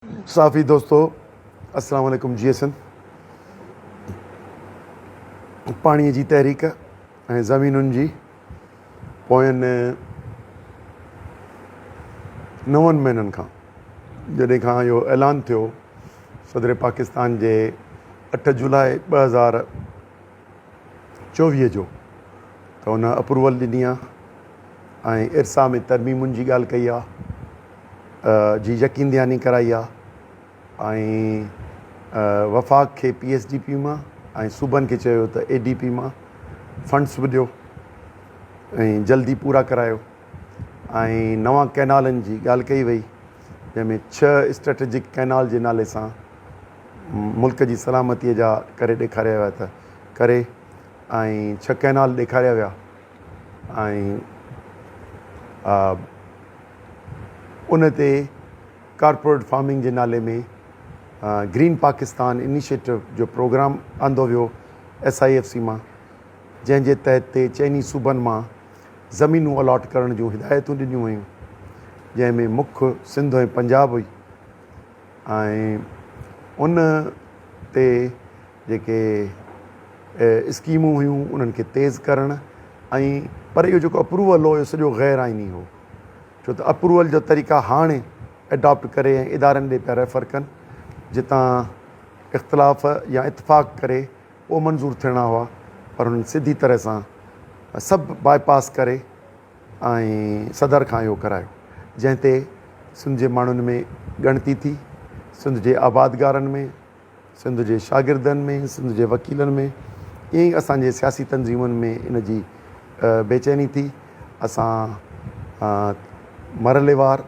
साफ़ी दोस्तों, अस्सलाम वालेकुम। GSN पाणीअ जी तहरीक ऐं ज़मीनुनि जी पोयनि 9 महीननि खां जॾहिं खां इहो ऐलान थियो सदर पाकिस्तान जे 8 जुलाई 2024 जो, त हुन अप्रूवल ॾिनी आहे ऐं इरसा में तरमीमुनि जी ॻाल्हि कई आहे, जी यकीन दहानी कराई आहे ऐं वफ़ाक़ खे PSDP मां ऐं सूबनि खे चयो त ADP मां फंड्स बि ॾियो ऐं जल्दी पूरा करायो ऐं नवां कैनालनि जी ॻाल्हि कई वई, जंहिंमें 6 स्ट्रेटेजिक कैनाल जे नाले सां मुल्क जी सलामतीअ जा करे ॾेखारिया विया त करे ऐं 6 कैनाल ॾेखारिया विया ऐं उन ते कॉर्पोरेट फार्मिंग जे नाले में ग्रीन पाकिस्तान इनिशिएटिव जो प्रोग्राम आंदो वियो SIFC मां, जंहिंजे तहत ते चइनी सूबनि मां ज़मीनूं अलॉट करण जूं हिदायतूं ॾिनियूं वयूं, जंहिंमें मुख्य सिंध ऐं पंजाब हुई ऐं उन ते जेके स्कीमूं हुयूं उन्हनि खे तेज़ करणु ऐं पर इहो जेको अप्रूवल हो इहो सॼो ग़ैर आइनी हो, छो त अप्रूवल जो तरीक़ा हाणे एडॉप्ट करे ऐं इदारनि ॾे पिया रेफर कनि, जितां इख़्तिलाफ़ या इतफ़ाक़ करे उहो मंज़ूरु थियणा हुआ, पर हुननि सिधी तरह सां सभु बाईपास करे ऐं सदर खां इहो करायो, जंहिं ते सिंध जे माण्हुनि में ॻणती थी, सिंध जे आबादगारनि में, सिंध जे शागिर्दनि में, सिंध जे वकीलनि में, ईअं ई असांजे सियासी तंज़ीमुनि में इन जी बेचैनी थी। असां मरहलेवार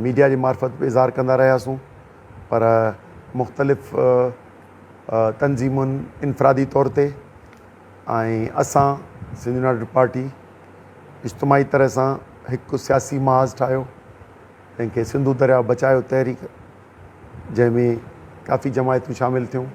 मीडिया जे मार्फत बि इज़हार कंदा रहियासीं, पर मुख़्तलिफ़ तंज़ीमुनि इनफ़रादी तौर ते ऐं असां सिंध यूनाइटेड पार्टी इज्तिमाही तरह सां हिकु सियासी महाज़ ठाहियो, जंहिंखे सिंधु दरिया बचायो तहरीक, जंहिंमें काफ़ी जमायतूं शामिलु थियूं।